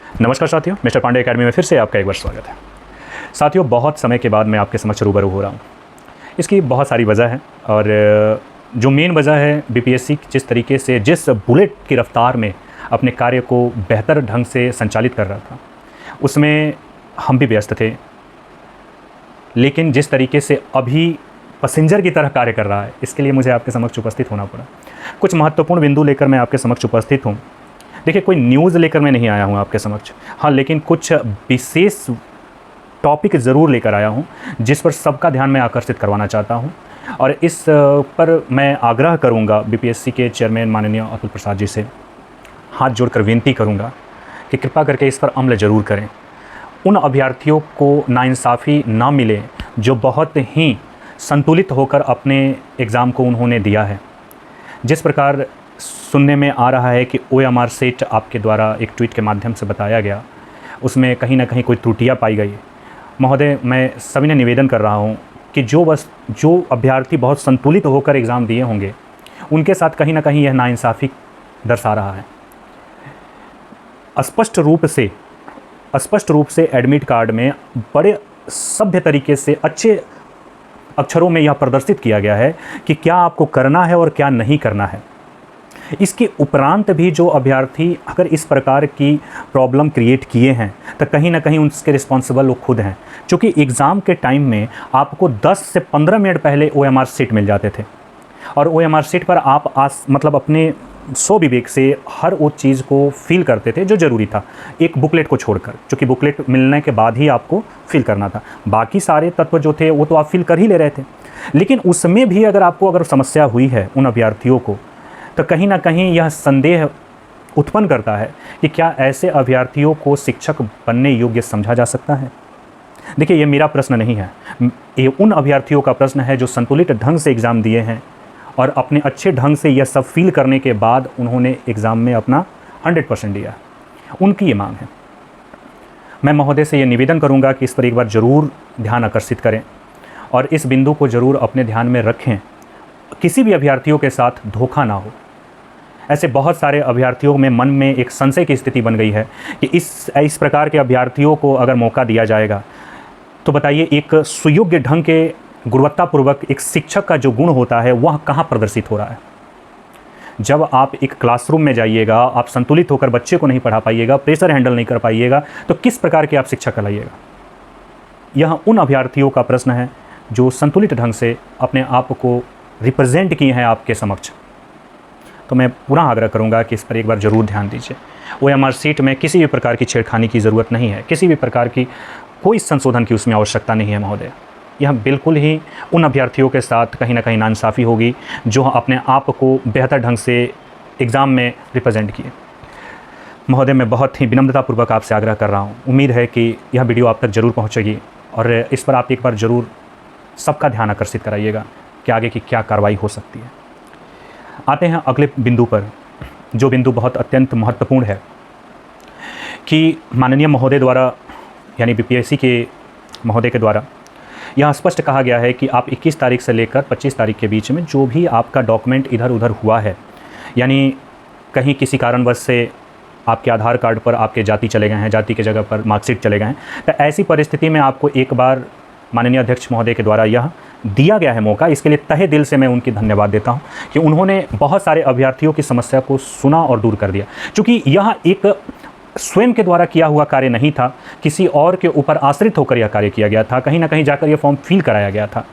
नमस्कार साथियों, mister Pandey academy में फिर से आपका एक बार स्वागत है। साथियों, बहुत समय के बाद मैं आपके समक्ष रूबरू हो रहा हूँ। इसकी बहुत सारी वजह है और जो मेन वजह है, बीपीएससी जिस तरीके से जिस बुलेट की रफ्तार में अपने कार्य को बेहतर ढंग से संचालित कर रहा था, उसमें हम भी व्यस्त थे। लेकिन जिस तरीके से अभी पैसेंजर की तरह कार्य कर रहा है, इसके लिए मुझे आपके समक्ष उपस्थित होना पड़ा। कुछ महत्वपूर्ण बिंदु लेकर मैं आपके समक्ष उपस्थित हूँ। देखिए, कोई न्यूज़ लेकर मैं नहीं आया हूँ आपके समक्ष, हाँ, लेकिन कुछ विशेष टॉपिक ज़रूर लेकर आया हूँ जिस पर सबका ध्यान मैं आकर्षित करवाना चाहता हूँ। और इस पर मैं आग्रह करूँगा बीपीएससी के चेयरमैन माननीय अतुल प्रसाद जी से, हाथ जोड़कर विनती करूँगा कि कृपा करके इस पर अमल ज़रूर करें। उन अभ्यर्थियों को नाइंसाफ़ी ना मिले जो बहुत ही संतुलित होकर अपने एग्ज़ाम को उन्होंने दिया है। जिस प्रकार सुनने में आ रहा है कि OMR सेट आपके द्वारा एक ट्वीट के माध्यम से बताया गया, उसमें कहीं ना कहीं कोई त्रुटियां पाई गई। महोदय, मैं सभी ने निवेदन कर रहा हूं कि जो अभ्यर्थी बहुत संतुलित होकर एग्ज़ाम दिए होंगे, उनके साथ कहीं ना कहीं यह नाइंसाफ़ी दर्शा रहा है। स्पष्ट रूप से एडमिट कार्ड में बड़े सभ्य तरीके से अच्छे अक्षरों में यह प्रदर्शित किया गया है कि क्या आपको करना है और क्या नहीं करना है। इसके उपरांत भी जो अभ्यर्थी अगर इस प्रकार की प्रॉब्लम क्रिएट किए हैं तो कहीं ना कहीं उनके रिस्पॉन्सिबल वो खुद हैं, क्योंकि एग्ज़ाम के टाइम में आपको 10 से 15 मिनट पहले OMR सीट मिल जाते थे और OMR सीट पर आप अपने सो विवेक से हर वो चीज़ को फील करते थे जो ज़रूरी था, एक बुकलेट को छोड़कर, क्योंकि बुकलेट मिलने के बाद ही आपको फील करना था। बाकी सारे तत्व जो थे वो तो आप फील कर ही ले रहे थे। लेकिन उसमें भी अगर समस्या हुई है उन अभ्यर्थियों को, तो कहीं ना कहीं यह संदेह उत्पन्न करता है कि क्या ऐसे अभ्यर्थियों को शिक्षक बनने योग्य समझा जा सकता है। देखिए, ये मेरा प्रश्न नहीं है, ये उन अभ्यर्थियों का प्रश्न है जो संतुलित ढंग से एग्ज़ाम दिए हैं और अपने अच्छे ढंग से यह सब फील करने के बाद उन्होंने एग्ज़ाम में अपना 100% दिया। उनकी ये मांग है। मैं महोदय से ये निवेदन करूँगा कि इस पर एक बार ज़रूर ध्यान आकर्षित करें और इस बिंदु को ज़रूर अपने ध्यान में रखें। किसी भी अभ्यर्थियों के साथ धोखा ना हो। ऐसे बहुत सारे अभ्यर्थियों में मन में एक संशय की स्थिति बन गई है कि इस प्रकार के अभ्यर्थियों को अगर मौका दिया जाएगा तो बताइए, एक सुयोग्य ढंग के गुणवत्तापूर्वक एक शिक्षक का जो गुण होता है वह कहाँ प्रदर्शित हो रहा है। जब आप एक क्लासरूम में जाइएगा, आप संतुलित होकर बच्चे को नहीं पढ़ा पाइएगा, प्रेशर हैंडल नहीं कर पाइएगा, तो किस प्रकार के आप शिक्षक कहलाइएगा। यह उन अभ्यर्थियों का प्रश्न है जो संतुलित ढंग से अपने आप को रिप्रेजेंट किए हैं आपके समक्ष। तो मैं पुनः आग्रह करूंगा कि इस पर एक बार ज़रूर ध्यान दीजिए। OMR सीट में किसी भी प्रकार की छेड़खानी की ज़रूरत नहीं है, किसी भी प्रकार की कोई संशोधन की उसमें आवश्यकता नहीं है महोदय। यह बिल्कुल ही उन अभ्यर्थियों के साथ कहीं ना कहीं नाइंसाफ़ी होगी जो अपने आप को बेहतर ढंग से एग्ज़ाम में रिप्रेजेंट किए। महोदय, मैं बहुत ही विनम्रतापूर्वक आपसे आग्रह कर रहा हूँ। उम्मीद है कि यह वीडियो आप तक ज़रूर पहुँचेगी और इस पर आप एक बार ज़रूर सबका ध्यान आकर्षित कराइएगा कि आगे की क्या कार्रवाई हो सकती है। आते हैं अगले बिंदु पर, जो बिंदु बहुत अत्यंत महत्वपूर्ण है कि माननीय महोदय द्वारा, यानी बीपीएससी के महोदय के द्वारा यह स्पष्ट कहा गया है कि आप 21 तारीख से लेकर 25 तारीख के बीच में जो भी आपका डॉक्यूमेंट इधर उधर हुआ है, यानी कहीं किसी कारणवश से आपके आधार कार्ड पर आपके जाति चले गए हैं, जाति के जगह पर मार्कशीट चले गए हैं, तो ऐसी परिस्थिति में आपको एक बार माननीय अध्यक्ष महोदय के द्वारा यह दिया गया है मौका। इसके लिए तहे दिल से मैं उनकी धन्यवाद देता हूं कि उन्होंने बहुत सारे अभ्यर्थियों की समस्या को सुना और दूर कर दिया। क्योंकि यह एक स्वयं के द्वारा किया हुआ कार्य नहीं था, किसी और के ऊपर आश्रित होकर यह कार्य किया गया था, कहीं ना कहीं जाकर यह फॉर्म फिल कराया गया था।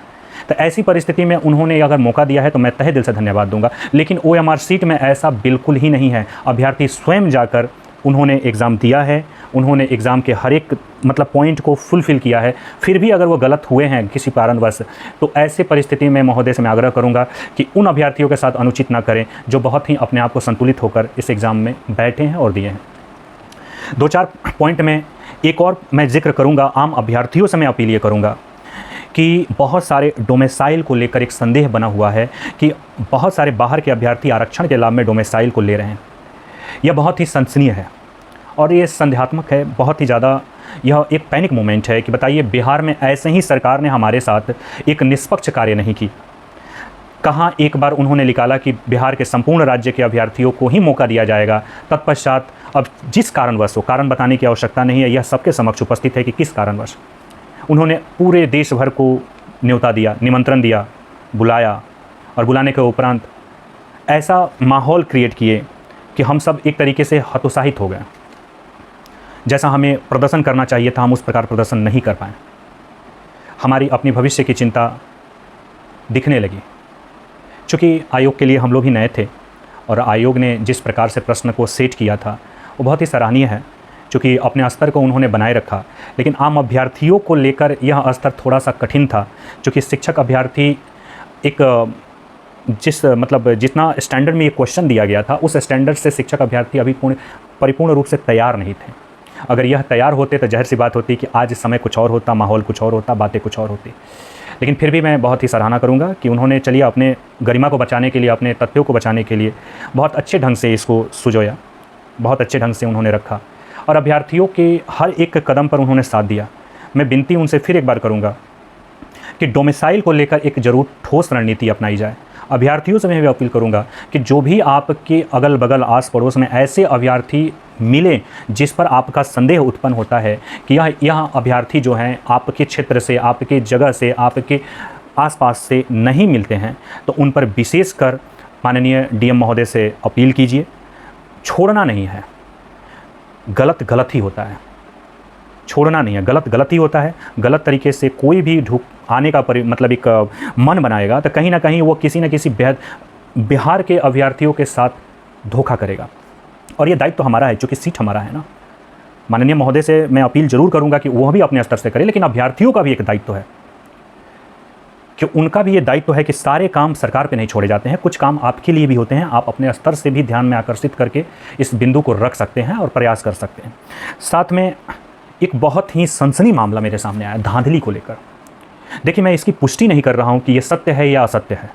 तो ऐसी परिस्थिति में उन्होंने अगर मौका दिया है तो मैं तहे दिल से धन्यवाद दूंगा। लेकिन OMR सीट में ऐसा बिल्कुल ही नहीं है। अभ्यर्थी स्वयं जाकर उन्होंने एग्ज़ाम दिया है, उन्होंने एग्ज़ाम के हर एक पॉइंट को फुलफ़िल किया है, फिर भी अगर वो गलत हुए हैं किसी कारणवश, तो ऐसे परिस्थिति में महोदय से मैं आग्रह करूंगा कि उन अभ्यर्थियों के साथ अनुचित ना करें जो बहुत ही अपने आप को संतुलित होकर इस एग्ज़ाम में बैठे हैं और दिए हैं। 2-4 पॉइंट में एक और मैं जिक्र करूंगा। आम अभ्यर्थियों से मैं अपील ये करूंगा कि बहुत सारे डोमिसाइल को लेकर एक संदेह बना हुआ है कि बहुत सारे बाहर के अभ्यर्थी आरक्षण के लाभ में डोमिसाइल को ले रहे हैं। यह बहुत ही सनसनीय है और ये संदेहात्मक है, बहुत ही ज़्यादा। यह एक पैनिक मोमेंट है कि बताइए, बिहार में ऐसे ही सरकार ने हमारे साथ एक निष्पक्ष कार्य नहीं की। कहाँ एक बार उन्होंने निकाला कि बिहार के संपूर्ण राज्य के अभ्यर्थियों को ही मौका दिया जाएगा, तत्पश्चात अब जिस कारणवश, वो कारण बताने की आवश्यकता नहीं है, यह सबके समक्ष उपस्थित है कि किस कारणवश उन्होंने पूरे देश भर को न्योता दिया, निमंत्रण दिया, बुलाया, और बुलाने के उपरांत ऐसा माहौल क्रिएट किए कि हम सब एक तरीके से हतोत्साहित हो गए। जैसा हमें प्रदर्शन करना चाहिए था, हम उस प्रकार प्रदर्शन नहीं कर पाए। हमारी अपनी भविष्य की चिंता दिखने लगी। चूँकि आयोग के लिए हम लोग ही नए थे और आयोग ने जिस प्रकार से प्रश्न को सेट किया था वो बहुत ही सराहनीय है, चूँकि अपने स्तर को उन्होंने बनाए रखा। लेकिन आम अभ्यर्थियों को लेकर यह स्तर थोड़ा सा कठिन था, चूँकि शिक्षक अभ्यर्थी एक जितना स्टैंडर्ड में ये क्वेश्चन दिया गया था, उस स्टैंडर्ड से शिक्षक अभ्यर्थी अभी परिपूर्ण रूप से तैयार नहीं थे। अगर यह तैयार होते तो जाहिर सी बात होती कि आज समय कुछ और होता, माहौल कुछ और होता, बातें कुछ और होती। लेकिन फिर भी मैं बहुत ही सराहना करूंगा कि उन्होंने चलिए अपने गरिमा को बचाने के लिए, अपने तथ्यों को बचाने के लिए बहुत अच्छे ढंग से इसको सुझोया, बहुत अच्छे ढंग से उन्होंने रखा और अभ्यर्थियों के हर एक कदम पर उन्होंने साथ दिया। मैं विनती उनसे फिर एक बार करूँगा कि डोमिसाइल को लेकर एक ज़रूर ठोस रणनीति अपनाई जाए। अभ्यर्थियों से मैं भी अपील करूंगा कि जो भी आपके अगल बगल आस पड़ोस में ऐसे अभ्यर्थी मिले जिस पर आपका संदेह उत्पन्न होता है कि यह अभ्यर्थी जो हैं आपके क्षेत्र से, आपके जगह से, आपके आसपास से नहीं मिलते हैं, तो उन पर विशेषकर माननीय डीएम महोदय से अपील कीजिए। छोड़ना नहीं है, गलत गलत ही होता है, छोड़ना नहीं है, गलत गलत ही होता है। गलत तरीके से कोई भी आने का मतलब एक मन बनाएगा तो कहीं ना कहीं वो किसी न किसी बिहार के अभ्यर्थियों के साथ धोखा करेगा। और ये दायित्व तो हमारा है, चूँकि सीट हमारा है ना। माननीय महोदय से मैं अपील जरूर करूंगा कि वह भी अपने स्तर से करें, लेकिन अभ्यर्थियों का भी एक दायित्व है कि उनका भी ये दायित्व है कि सारे काम सरकार पे नहीं छोड़े जाते हैं, कुछ काम आपके लिए भी होते हैं। आप अपने स्तर से भी ध्यान में आकर्षित करके इस बिंदु को रख सकते हैं और प्रयास कर सकते हैं। साथ में एक बहुत ही सनसनी मामला मेरे सामने आया धांधली को लेकर। देखिए, मैं इसकी पुष्टि नहीं कर रहा हूं कि यह सत्य है या असत्य है,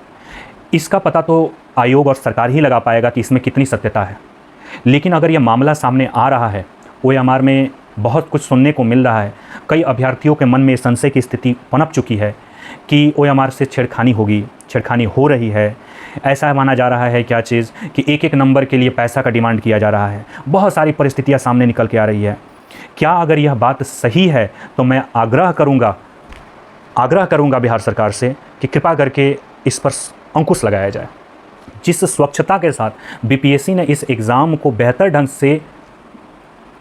इसका पता तो आयोग और सरकार ही लगा पाएगा कि इसमें कितनी सत्यता है। लेकिन अगर यह मामला सामने आ रहा है, ओएमआर में बहुत कुछ सुनने को मिल रहा है। कई अभ्यर्थियों के मन में संशय की स्थिति पनप चुकी है कि ओएमआर से छेड़खानी होगी, छेड़खानी हो रही है। ऐसा माना जा रहा है क्या चीज़ कि एक एक नंबर के लिए पैसा का डिमांड किया जा रहा है। बहुत सारी परिस्थितियाँ सामने निकल के आ रही है। क्या अगर यह बात सही है तो मैं आग्रह करूंगा बिहार सरकार से कि कृपा करके इस पर अंकुश लगाया जाए। जिस स्वच्छता के साथ बीपीएससी ने इस एग्ज़ाम को बेहतर ढंग से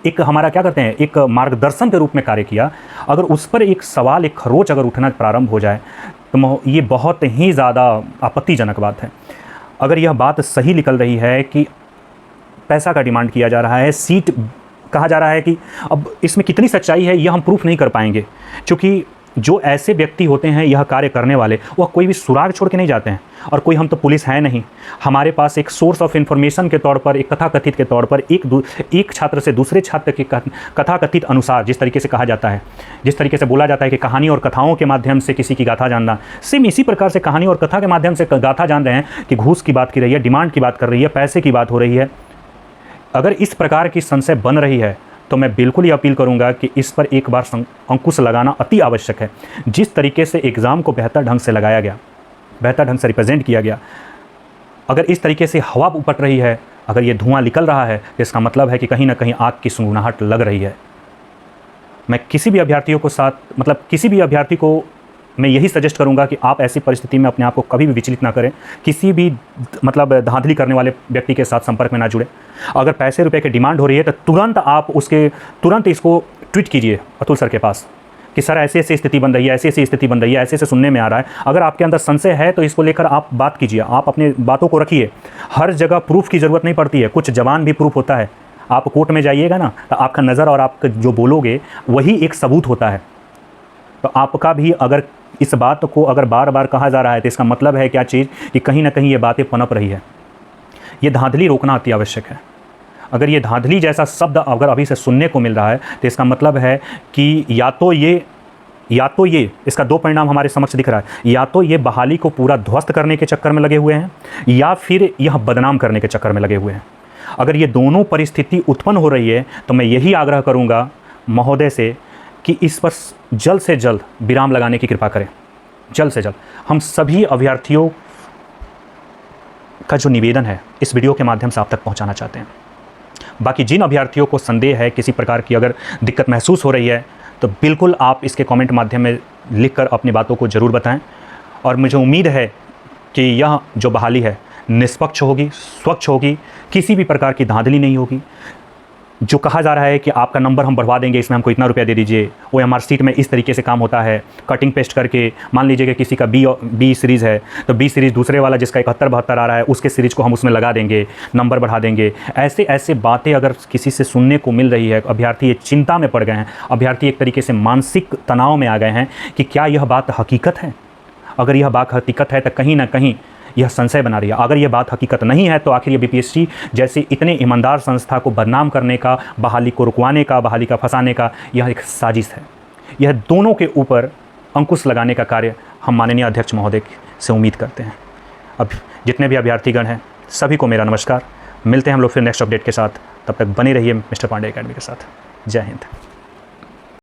एक हमारा क्या करते हैं, एक मार्गदर्शन के रूप में कार्य किया, अगर उस पर एक सवाल, एक खरोच अगर उठना प्रारंभ हो जाए तो ये बहुत ही ज़्यादा आपत्तिजनक बात है। अगर यह बात सही निकल रही है कि पैसा का डिमांड किया जा रहा है, सीट कहा जा रहा है, कि अब इसमें कितनी सच्चाई है यह हम प्रूफ नहीं कर पाएंगे, क्योंकि जो ऐसे व्यक्ति होते हैं यह कार्य करने वाले, वह कोई भी सुराग छोड़ के नहीं जाते हैं। और कोई हम तो पुलिस है नहीं, हमारे पास एक सोर्स ऑफ इन्फॉर्मेशन के तौर पर, एक कथाकथित के तौर पर एक छात्र से दूसरे छात्र के कथाकथित अनुसार, जिस तरीके से कहा जाता है, जिस तरीके से बोला जाता है कि कहानी और कथाओं के माध्यम से किसी की गाथा जानना, सेम इसी प्रकार से कहानी और कथा के माध्यम से गाथा जान रहे हैं कि घूस की बात की रही है, डिमांड की बात कर रही है, पैसे की बात हो रही है। अगर इस प्रकार की संशय बन रही है तो मैं बिल्कुल ही अपील करूंगा कि इस पर एक बार अंकुश लगाना अति आवश्यक है। जिस तरीके से एग्ज़ाम को बेहतर ढंग से लगाया गया, बेहतर ढंग से रिप्रेजेंट किया गया, अगर इस तरीके से हवा उपट रही है, अगर ये धुआं निकल रहा है, तो इसका मतलब है कि कहीं ना कहीं आग की सुनगुनाहट लग रही है। मैं किसी भी अभ्यर्थियों को किसी भी अभ्यर्थी को मैं यही सजेस्ट करूंगा कि आप ऐसी परिस्थिति में अपने आप को कभी भी विचलित ना करें, किसी भी धांधली करने वाले व्यक्ति के साथ संपर्क में ना जुड़े। अगर पैसे रुपए की डिमांड हो रही है तो तुरंत इसको ट्वीट कीजिए अतुल सर के पास कि सर ऐसी ऐसी स्थिति बन रही है, ऐसी ऐसी स्थिति बन रही है, ऐसे ऐसे सुनने में आ रहा है। अगर आपके अंदर संशय है तो इसको लेकर आप बात कीजिए, आप अपने बातों को रखिए। हर जगह प्रूफ की ज़रूरत नहीं पड़ती है, कुछ जबान भी प्रूफ होता है। आप कोर्ट में जाइएगा ना तो आपका नज़र और आप जो बोलोगे वही एक सबूत होता है। तो आपका भी अगर इस बात को अगर बार बार कहा जा रहा है तो इसका मतलब है क्या चीज़ कि कहीं ना कहीं ये बातें पनप रही है। ये धांधली रोकना अति आवश्यक है। अगर ये धांधली जैसा शब्द अगर अभी से सुनने को मिल रहा है तो इसका मतलब है कि या तो ये इसका दो परिणाम हमारे समक्ष दिख रहा है। या तो ये बहाली को पूरा ध्वस्त करने के चक्कर में लगे हुए हैं, या फिर यह बदनाम करने के चक्कर में लगे हुए हैं। अगर ये दोनों परिस्थिति उत्पन्न हो रही है तो मैं यही आग्रह करूँगा महोदय से कि इस पर जल्द से जल्द विराम लगाने की कृपा करें, जल्द से जल्द। हम सभी अभ्यर्थियों का जो निवेदन है इस वीडियो के माध्यम से आप तक पहुंचाना चाहते हैं। बाकी जिन अभ्यर्थियों को संदेह है, किसी प्रकार की अगर दिक्कत महसूस हो रही है, तो बिल्कुल आप इसके कमेंट माध्यम में लिखकर अपनी बातों को ज़रूर बताएं। और मुझे उम्मीद है कि यह जो बहाली है निष्पक्ष होगी, स्वच्छ होगी, किसी भी प्रकार की धांधली नहीं होगी। जो कहा जा रहा है कि आपका नंबर हम बढ़वा देंगे, इसमें हमको इतना रुपया दे दीजिए, OMR सीट में इस तरीके से काम होता है, कटिंग पेस्ट करके, मान लीजिए कि किसी का बी सीरीज़ है तो बी सीरीज़ दूसरे वाला जिसका 71-72 आ रहा है उसके सीरीज़ को हम उसमें लगा देंगे, नंबर बढ़ा देंगे। ऐसे ऐसे बातें अगर किसी से सुनने को मिल रही है, अभ्यर्थी ये चिंता में पड़ गए हैं, अभ्यर्थी एक तरीके से मानसिक तनाव में आ गए हैं कि क्या यह बात हकीकत है। अगर यह बात हकीकत है तो कहीं ना कहीं यह संशय बना रही है। अगर यह बात हकीकत नहीं है तो आखिर ये BPSC जैसी इतने ईमानदार संस्था को बदनाम करने का, बहाली को रुकवाने का, बहाली का फंसाने का यह एक साजिश है। यह दोनों के ऊपर अंकुश लगाने का कार्य हम माननीय अध्यक्ष महोदय से उम्मीद करते हैं। अब जितने भी अभ्यर्थीगण हैं सभी को मेरा नमस्कार। मिलते हैं हम लोग फिर नेक्स्ट अपडेट के साथ। तब तक बने रहिए मिस्टर पांडे एकेडमी के साथ। जय हिंद।